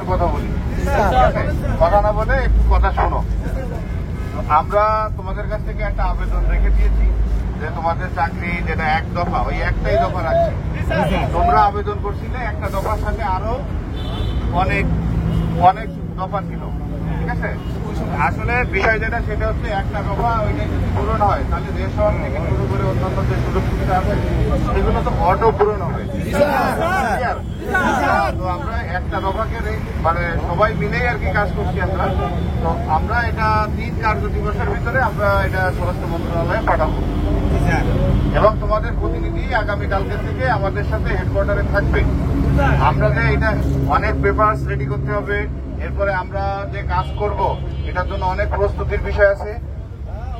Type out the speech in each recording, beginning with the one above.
একটু কথা বলি, কথা না বলে একটু কথা শোনো। আমরা তোমাদের কাছ থেকে একটা আবেদন রেখে দিয়েছি যে তোমাদের চাকরি যেটা এক দফা, ওই একটাই দফা রাখছি। তোমরা আবেদন করছিলে একটা দফার সাথে আরো অনেক অনেক দফা ছিল, ঠিক আছে? আসলে বিষয় যেটা সেটা হচ্ছে একটা দফা ওইটা যদি পূরণ হয় তাহলে রেশন থেকে শুরু করে অন্যান্য যে সুযোগ সুবিধা আছে সেগুলো তো অটো পূরণ হবে। তো আমরা একটা দফাকে মানে সবাই মিলেই আর কি কাজ করছি আমরা। তো আমরা এটা 3 কার্য দিবসের ভিতরে আমরা এটা স্বরাষ্ট্র মন্ত্রণালয়ে পাঠাবো এবং তোমাদের প্রতিনিধি আগামীকালকে থেকে আমাদের সাথে হেডকোয়ার্টারে থাকবে। আমরা যে এটা অনেক পেপারস রেডি করতে হবে, এরপরে আমরা যে কাজ করব এটার জন্য অনেক প্রস্তুতির বিষয় আছে।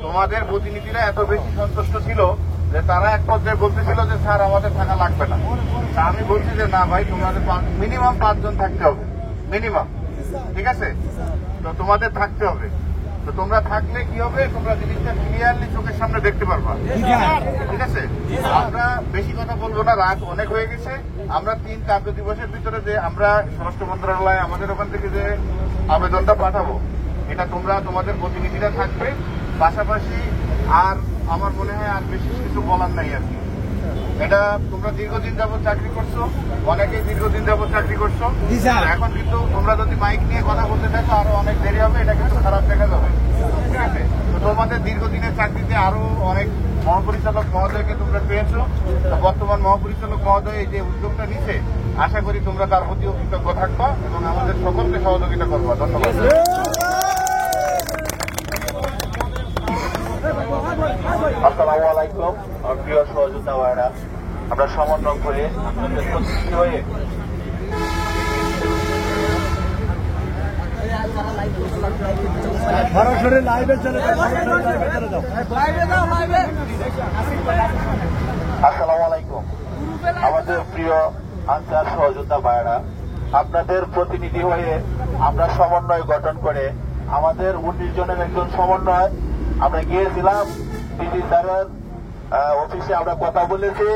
তোমাদের প্রতিনিধিরা এত বেশি সন্তুষ্ট ছিল যে তারা এক পর্যায়ে বলতেছিল যে স্যার আমাদের থাকা লাগবে না। তা আমি বলছি যে না ভাই, তোমাদের মিনিমাম 5 জন থাকতে হবে, মিনিমাম, ঠিক আছে? তো তোমাদের থাকতে হবে। তো তোমরা থাকলে কি হবে, তোমরা জিনিসটা ক্লিয়ারলি চোখের সামনে দেখতে পারবা, ঠিক আছে? আমরা বেশি কথা বলবো না, রাত অনেক হয়ে গেছে। আমরা 3 কার্য দিবসের ভিতরে যে আমরা স্বরাষ্ট্র মন্ত্রণালয় আমাদের ওখান থেকে যে আবেদনটা পাঠাবো এটা তোমরা তোমাদের প্রতিনিধিরা থাকবে। পাশাপাশি আর আমার মনে হয় আর বেশি কিছু বলার নাই আর কি। এটা তোমরা দীর্ঘদিন যাবত চাকরি করছো, অনেকেই দীর্ঘদিন যাবত চাকরি করছো। এখন কিন্তু তোমরা যদি মাইক নিয়ে কথা বলতে থাকো আরো অনেক দেরি হবে, এটা কিন্তু খারাপ দেখা যাবে, ঠিক আছে? তো তোমাদের দীর্ঘদিনের চাকরিতে আরো অনেক মহাপরিচালক মহোদয়কে তোমরা পেয়েছো। বর্তমান মহাপরিচালক মহোদয় এই যে উদ্যোগটা নিচ্ছে, আশা করি তোমরা তার প্রতিও কৃতজ্ঞ থাকবা এবং আমাদের সকলকে সহযোগিতা করবা। ধন্যবাদ। আসসালামু আলাইকুম প্রিয় সহযোদ্ধা ভাইরা, আমরা সমন্বয় করে আপনাদের প্রতিনিধি হয়ে সরাসরি লাইভে চলে যাও। আসসালামু আলাইকুম আমাদের প্রিয় আনসার সহযোদ্ধা ভাইরা, আপনাদের প্রতিনিধি হয়ে আমরা সমন্বয় গঠন করে আমাদের 19 জনের একজন সমন্বয় আমরা গিয়েছিলাম ডিজি স্যারের অফিসে, আমরা কথা বলেছি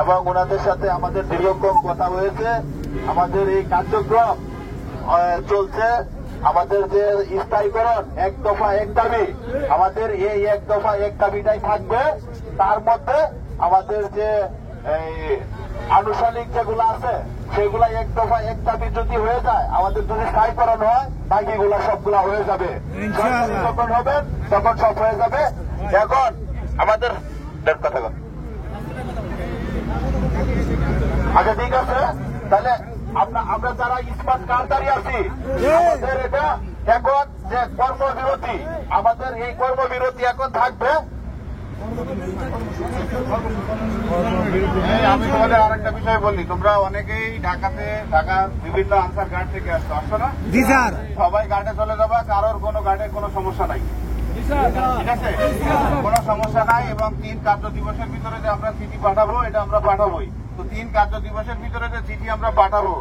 এবং ওনাদের সাথে আমাদের দীর্ঘক্ষণ কথা হয়েছে। আমাদের এই কার্যক্রম চলছে, আমাদের যে স্থায়ীকরণ এক দফা এক দাবি, আমাদের এই এক দফা এক দাবিটাই থাকবে। তার মধ্যে আমাদের যে আনুষ্ঠানিক যেগুলো আছে সেগুলা এক দফা এক দাবি যদি হয়ে যায়, আমাদের যদি স্থায়ীকরণ হয় বাকিগুলা সবগুলা হয়ে যাবে। যখন হবে তখন সব হয়ে যাবে। এখন আমাদের কথা আচ্ছা ঠিক আছে, তাহলে আমরা যারা স্মার্ট কার্ডধারী আছি আমাদের এটা এখন যে কর্মবিরতি, আমাদের এই কর্মবিরতি এখন থাকবে। আমি তোমাদের আরেকটা বিষয় বলি, তোমরা অনেকেই ঢাকার বিভিন্ন আনসার গার্ড থেকে আসছো না? জি স্যার। সবাই গার্ডে চলে যাবা, কারোর কোনো গার্ডের কোনো সমস্যা নাই, ঠিক আছে? কোনো সমস্যা নাই। এবং 3 কার্য দিবসের ভিতরে যে আমরা চিঠি পাঠাবো এটা আমরা পাঠাবোই। তো 3 কার্য দিবসের ভিতরে যে চিঠি আমরা পাঠাবো,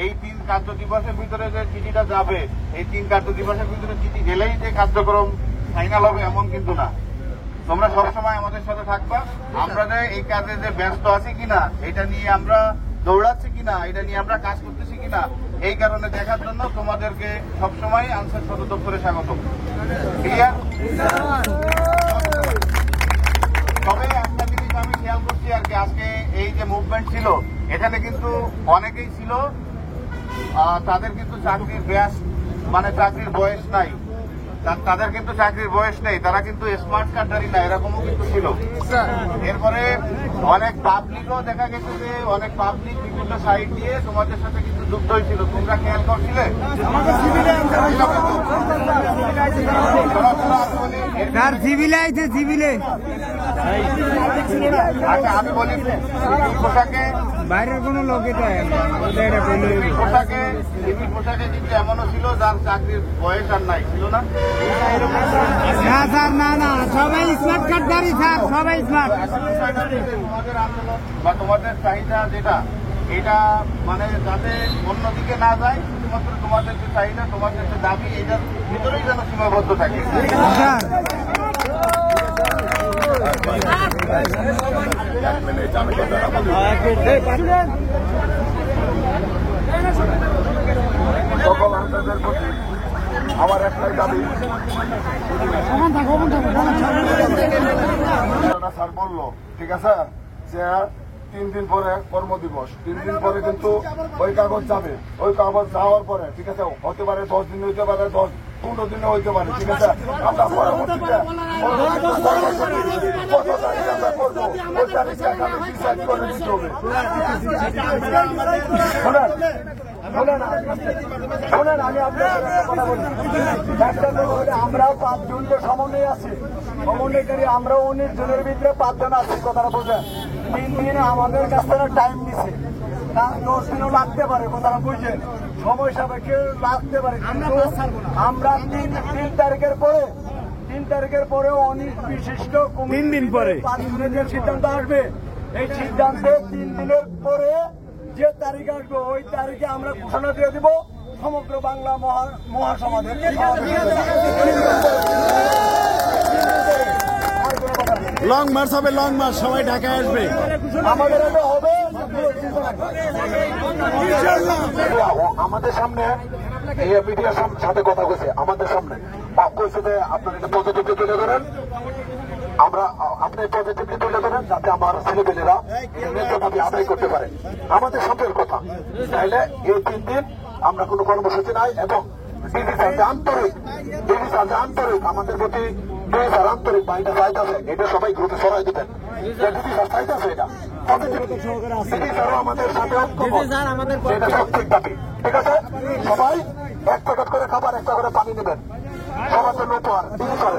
এই 3 কার্য দিবসের ভিতরে যে চিঠিটা যাবে, এই 3 কার্য দিবসের ভিতরে চিঠি গেলেই যে কার্যক্রম ফাইনাল হবে এমন কিন্তু না। তোমরা সবসময় আমাদের সাথে থাকবা। আমরা যে এই কাজে যে ব্যস্ত আছি কিনা, এটা নিয়ে আমরা দৌড়াচ্ছি কিনা, এটা নিয়ে আমরা কাজ করতেছি কিনা, এই কারণে দেখার জন্য তোমাদেরকে সবসময় আনসার সদর দপ্তরে স্বাগত। ক্লিয়ার? তবে একটা জিনিস আমি খেয়াল করছি আর কি, আজকে এই যে মুভমেন্ট ছিল এখানে কিন্তু অনেকেই ছিল তাদের কিন্তু চাকরির ব্যাস মানে চাকরির বয়স নাই, তাদের কিন্তু চাকরির বয়স নেই, তারা কিন্তু স্মার্ট কার্ডধারী না, এরকমও কিন্তু ছিল। এরপরে অনেক পাবলিকও দেখা গেছে যে অনেক পাবলিক বিভিন্ন সাইড দিয়ে তোমাদের সাথে কিন্তু যুক্ত হয়েছিল। তোমরা খেয়াল করছিলে? আচ্ছা আমি বলি, পোশাকে বাইরের কোন লোক পোশাকে কিন্তু এমনও ছিল যার চাকরির বয়স আর নাই, ছিল না? স্যার না না, সবাই স্মার্ট কার্ডধারী স্যার, সবাই স্মার্ট। তোমাদের আন্দোলন বা তোমাদের চাহিদা যেটা, এটা মানে যাতে অন্যদিকে না যায়, শুধুমাত্র তোমাদের যে চাহিদা, তোমাদের যে দাবি, এটার ভিতরেই যেন সীমাবদ্ধ থাকে। ওকে আমার একটাই দাবি, স্যার বললো ঠিক আছে যে 3 দিন পরে কর্মদিবস, 3 দিন পরে কিন্তু ওই কাগজ যাবে। ওই কাগজ যাওয়ার পরে ঠিক আছে হতে পারে 10 দিন হইতে পারে, 10-15 দিনে হইতে পারে, ঠিক আছে। আমরা পরবর্তীতে কত তারিখ আমরা করবো ওই তারিখটা ডিসাইড করে দিতে হবে। শোনেন, আমি আপনার কথা বলি। একটা তো হলে আমরা 5 জন তো সমন্বয় আছি, সমন্বয়কারী আমরা 19 জনের ভিতরে 5 জন আছি, কথাটা বোঝেন। 3 দিন আমাদের কাছ থেকে টাইম নিছে, 10 দিনও লাগতে পারে, কথাটা বুঝছেন। সময় সাপেক্ষে লাগতে পারে, আমরা 3 তারিখের পরে অনেক বিশিষ্ট 3 দিন পরে 5 দিনের যে সিদ্ধান্ত আসবে, এই সিদ্ধান্তে 3 দিনের পরে যে তারিখ আসবে ওই তারিখে আমরা ঘোষণা দিয়ে দিব সমগ্র বাংলা মহাসমাজের। লং মার্চ হবে, লং মার্চ, সবাই ঢাকায় আসবে। আমাদের এটা হবে। আমাদের সামনে এই মিডিয়ার সাথে কথা কইছে, আমাদের সামনে কইছে যে আপনার এটা পজিটিভলি তুলে ধরেন, আমরা আপনি পজিটিভলি তুলে ধরেন যাতে আমার ছেলেমেয়েরা দাবি আদায় করতে পারে। আমাদের সামনের কথা, তাইলে এই 3 দিন আমরা কোনো কর্মসূচি নাই এবং ডিবি স্যার আন্তরিক আমাদের প্রতি ডিবি স্যার আন্তরিক বাড়িটা চাইতেছে, এটা সবাই গ্রুপে সরাই দিবেন। ডিবি স্যার চাইতেছে এটা ডিবি স্যারও আমাদের সাথে এটা সত্যি দাবি, ঠিক আছে। সবাই 1 প্যাকেট করে খাবার, 1টা করে পানি নেবেন, সবার জন্য উপহার ডিবি স্যারের।